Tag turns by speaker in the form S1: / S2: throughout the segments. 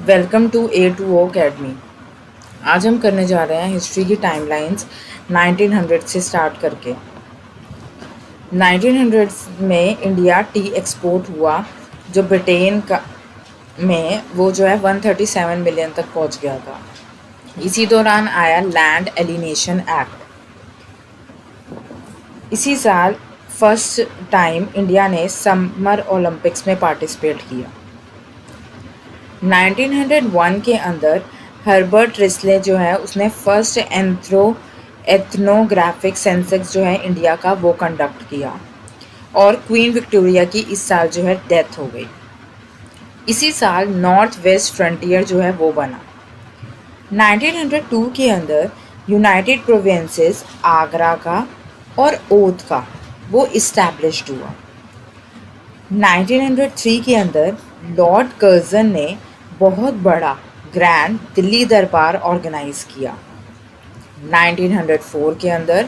S1: Welcome to A2O academy. आज हम करने जा रहे हैं हिस्ट्री की टाइमलाइंस 1900 से स्टार्ट करके। 1900 में इंडिया टी एक्सपोर्ट हुआ जो ब्रिटेन का में वो जो है 137 मिलियन तक पहुंच गया था। इसी दौरान आया लैंड एलिनेशन एक्ट। इसी साल फर्स्ट टाइम इंडिया ने समर ओलंपिक्स में पार्टिसिपेट किया। 1901 के अंदर हर्बर्ट रिस्ले जो है उसने फर्स्ट एथनोग्राफिक सेंसस जो है इंडिया का वो कंडक्ट किया और क्वीन विक्टोरिया की इस साल जो है डेथ हो गई। इसी साल नॉर्थ वेस्ट फ्रंटियर जो है वो बना। 1902 के अंदर यूनाइटेड प्रोविंसेस आगरा का और ओध का वो इस्टेब्लिश्ड हुआ। 1903 के अंदर लॉर्ड कर्जन ने बहुत बड़ा ग्रैंड दिल्ली दरबार ऑर्गेनाइज किया। 1904 के अंदर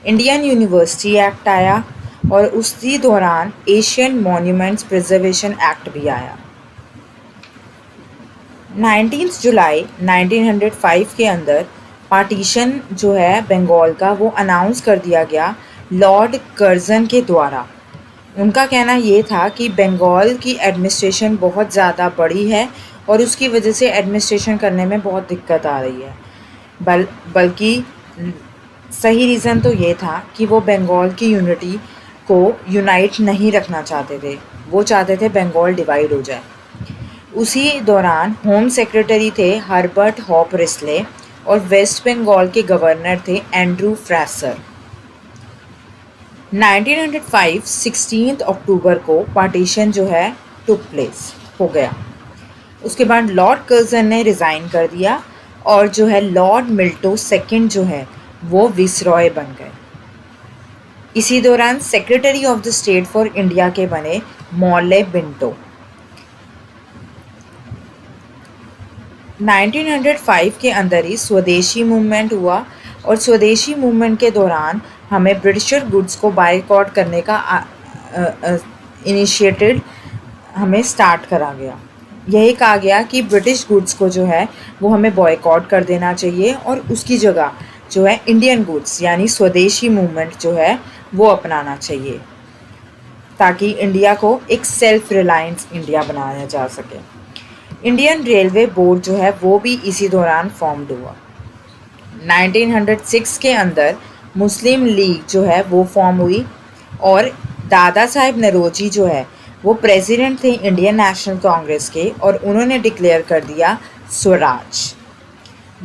S1: इंडियन यूनिवर्सिटी एक्ट आया और उसी दौरान एशियन मॉन्यूमेंट्स प्रिजर्वेशन एक्ट भी आया। 19 जुलाई 1905 के अंदर पार्टीशन जो है बंगाल का वो अनाउंस कर दिया गया लॉर्ड कर्जन के द्वारा। उनका कहना ये था कि बंगाल की एडमिनिस्ट्रेशन बहुत ज़्यादा बड़ी है और उसकी वजह से एडमिनिस्ट्रेशन करने में बहुत दिक्कत आ रही है। बल्कि सही रीज़न तो ये था कि वो बंगाल की यूनिटी को यूनाइट नहीं रखना चाहते थे, वो चाहते थे बंगाल डिवाइड हो जाए। उसी दौरान होम सेक्रेटरी थे हर्बर्ट हॉप रिस्ले और वेस्ट बंगाल के गवर्नर थे एंड्रू फ्रेसर। 1905 16 अक्टूबर को पार्टीशन जो है टुक प्लेस हो गया। उसके बाद लॉर्ड कर्जन ने रिज़ाइन कर दिया और जो है लॉर्ड मिल्टो सेकंड जो है वो विसरॉय बन गए। इसी दौरान secretary of the state for India के बने मॉले बिंटो। 1905 के अंदर ही स्वदेशी मूवमेंट हुआ और स्वदेशी मूवमेंट के दौरान हमें ब्रिटिशर गुड्स को बायकॉट करने का इनिशिएटेड हमें स्टार्ट करा गया। यही कहा गया कि ब्रिटिश गुड्स को जो है वो हमें बॉयकॉट कर देना चाहिए और उसकी जगह जो है इंडियन गुड्स यानी स्वदेशी मूवमेंट जो है वो अपनाना चाहिए ताकि इंडिया को एक सेल्फ रिलायंस इंडिया बनाया जा सके। इंडियन रेलवे बोर्ड जो है वो भी इसी दौरान फॉर्म्ड हुआ। 1906 के अंदर मुस्लिम लीग जो है वो फॉर्म हुई और दादा साहेब नरोजी जो है वो प्रेसिडेंट थे इंडियन नेशनल कांग्रेस के और उन्होंने डिक्लेयर कर दिया स्वराज।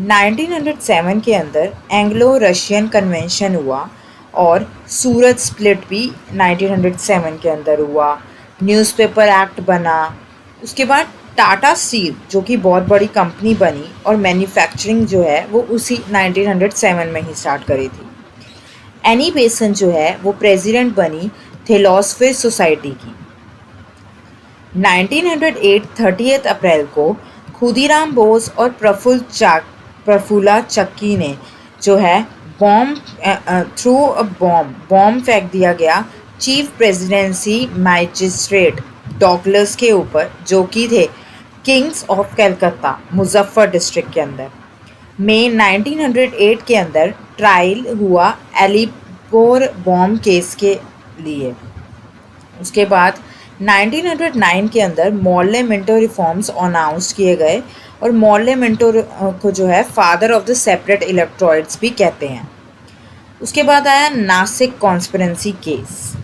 S1: 1907 के अंदर एंग्लो रशियन कन्वेंशन हुआ और सूरत स्प्लिट भी 1907 के अंदर हुआ। न्यूज़पेपर एक्ट बना। उसके बाद टाटा स्टील जो कि बहुत बड़ी कंपनी बनी और मैन्युफैक्चरिंग जो है वो उसी 1907 में ही स्टार्ट करी थी। एनी बेसन जो है वो प्रेसिडेंट बनी थियोसॉफिकल सोसाइटी की। 1908 30 अप्रैल को खुदीराम बोस और प्रफुल्ला चक्की ने जो है थ्रू अ बॉम्ब फेंक दिया गया चीफ प्रेसिडेंसी मैजिस्ट्रेट डॉगलस के ऊपर जो कि थे Kings of Calcutta Muzaffar district के अंदर। मई 1908 के अंदर ट्रायल हुआ एलिपोर बॉम्ब केस के लिए। उसके बाद 1909 के अंदर मॉर्ले मिंटो रिफॉर्म्स अनाउंस किए गए और मॉर्ले मिंटो को जो है फादर ऑफ द सेपरेट इलेक्ट्रॉइड्स भी कहते हैं। उसके बाद आया नासिक कॉन्स्पिरेंसी केस।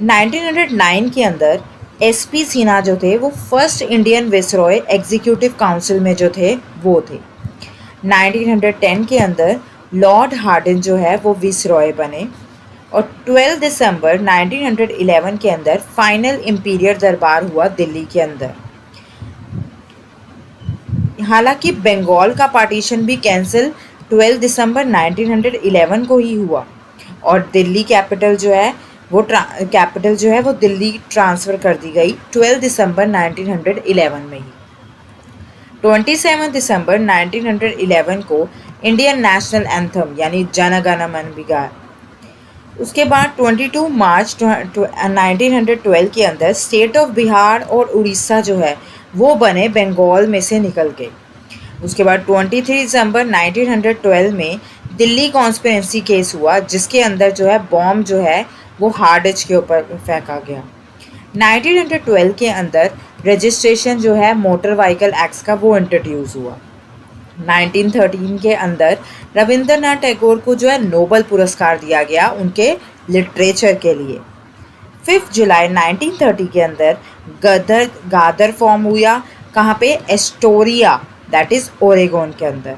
S1: 1909 के अंदर एसपी सिन्हा जो थे वो फर्स्ट इंडियन विसरॉय एग्जीक्यूटिव काउंसिल में जो थे वो थे। 1910 के अंदर लॉर्ड हार्डिन जो है वो विसरॉय बने और 12 दिसंबर 1911 के अंदर फाइनल इंपीरियल दरबार हुआ दिल्ली के अंदर। हालांकि बंगाल का पार्टीशन भी कैंसिल 12 दिसंबर 1911 को ही हुआ और दिल्ली कैपिटल जो है वो दिल्ली ट्रांसफ़र कर दी गई 12 दिसंबर 1911 में ही। 27 दिसंबर 1911 को इंडियन नेशनल एंथम यानी जन गण मन भी गाया। उसके बाद 22 मार्च 1912 के अंदर स्टेट ऑफ बिहार और उड़ीसा जो है वो बने बंगाल में से निकल के। उसके बाद 23 दिसंबर 1912 में दिल्ली कॉन्स्पिरेसी केस हुआ, जिसके अंदर जो है बॉम्ब जो है वो हार्डिच के ऊपर फेंका गया। 1912 के अंदर रजिस्ट्रेशन जो है मोटर व्हीकल एक्ट का वो इंट्रोड्यूस हुआ। 1913 के अंदर रविंद्रनाथ टैगोर को जो है नोबल पुरस्कार दिया गया उनके लिटरेचर के लिए। 5 जुलाई 1930 के अंदर गादर फॉर्म हुआ, कहाँ पे? एस्टोरिया, दैट इज़ ओरेगोन के अंदर।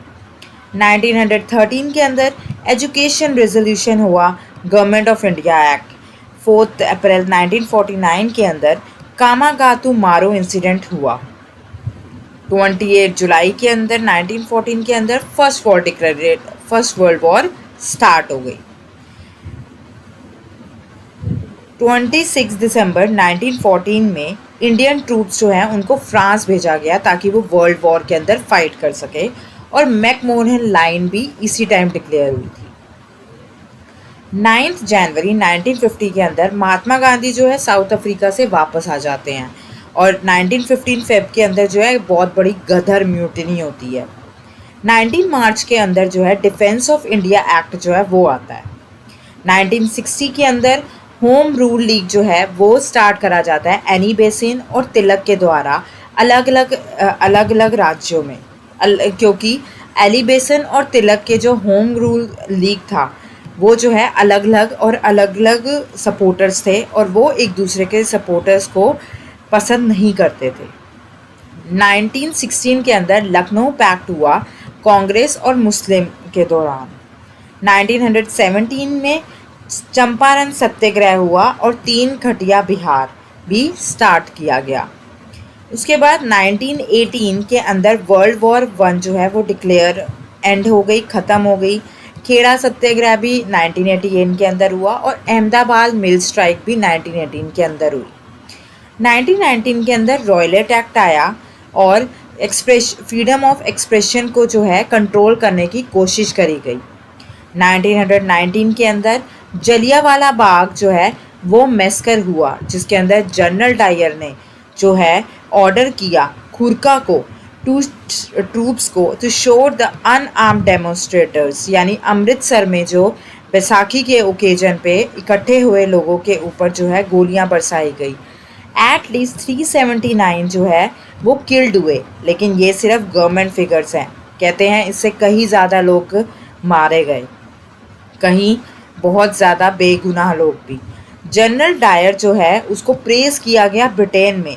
S1: 1913 के अंदर एजुकेशन रेजोल्यूशन हुआ, गवर्नमेंट ऑफ इंडिया एक्ट। 4 अप्रैल 1949 के अंदर कामागातु मारो इंसिडेंट हुआ। 28 जुलाई के अंदर 1914 के अंदर फर्स्ट वर्ल्ड वॉर स्टार्ट हो गई। 26 दिसंबर 1914 में इंडियन ट्रूप्स जो हैं उनको फ्रांस भेजा गया ताकि वो वर्ल्ड वॉर के अंदर फाइट कर सके, और मैकमोहन लाइन भी इसी टाइम डिक्लेयर हुई थी। 9 जनवरी 1950 के अंदर महात्मा गांधी जो है साउथ अफ्रीका से वापस आ जाते हैं, और 1915 फेब के अंदर जो है बहुत बड़ी गदर म्यूटिनी होती है। 19 मार्च के अंदर जो है डिफेंस ऑफ इंडिया एक्ट जो है वो आता है। 1960 के अंदर होम रूल लीग जो है वो स्टार्ट करा जाता है एनी बेसिन और तिलक के द्वारा अलग अलग राज्यों में, क्योंकि एली बेसिन और तिलक के जो होम रूल लीग था वो जो है अलग अलग सपोर्टर्स थे, और वो एक दूसरे के सपोर्टर्स को पसंद नहीं करते थे। 1916 के अंदर लखनऊ पैक्ट हुआ कांग्रेस और मुस्लिम के दौरान। 1917 में चंपारण सत्याग्रह हुआ और 3 खटिया बिहार भी स्टार्ट किया गया। उसके बाद 1918 के अंदर वर्ल्ड वॉर 1 जो है वो डिक्लेयर एंड हो गई, ख़त्म हो गई। खेड़ा सत्याग्रह भी 1918 के अंदर हुआ, और अहमदाबाद मिल स्ट्राइक भी 1918 के अंदर हुई। 1919 के अंदर रॉयलेट एक्ट आया और फ्रीडम ऑफ एक्सप्रेशन को जो है कंट्रोल करने की कोशिश करी गई। 1919 के अंदर जलियांवाला बाग जो है वो मैस्कर हुआ, जिसके अंदर जनरल डायर ने जो है ऑर्डर किया खुरका को ट्रूप्स को to show the unarmoured demonstrators, यानी अमृतसर में जो बैसाखी के ओकेजन पे इकट्ठे हुए लोगों के ऊपर जो है गोलियां बरसाई गई। एटलीस्ट 379 जो है वो किल्ड हुए, लेकिन ये सिर्फ गवर्नमेंट फिगर्स हैं। कहते हैं इससे कहीं ज़्यादा लोग मारे गए, कहीं बहुत ज़्यादा बेगुनाह लोग भी। जनरल डायर जो है उसको प्रेस किया गया ब्रिटेन में,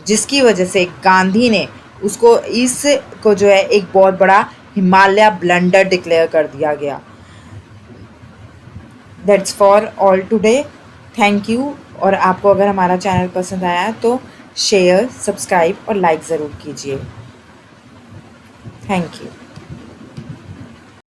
S1: जिसकी वजह से गांधी ने इसको जो है एक बहुत बड़ा हिमालय ब्लंडर डिक्लेयर कर दिया गया। That's for all today, thank you. और आपको अगर हमारा चैनल पसंद आया तो शेयर, सब्सक्राइब और लाइक ज़रूर कीजिए। Thank you.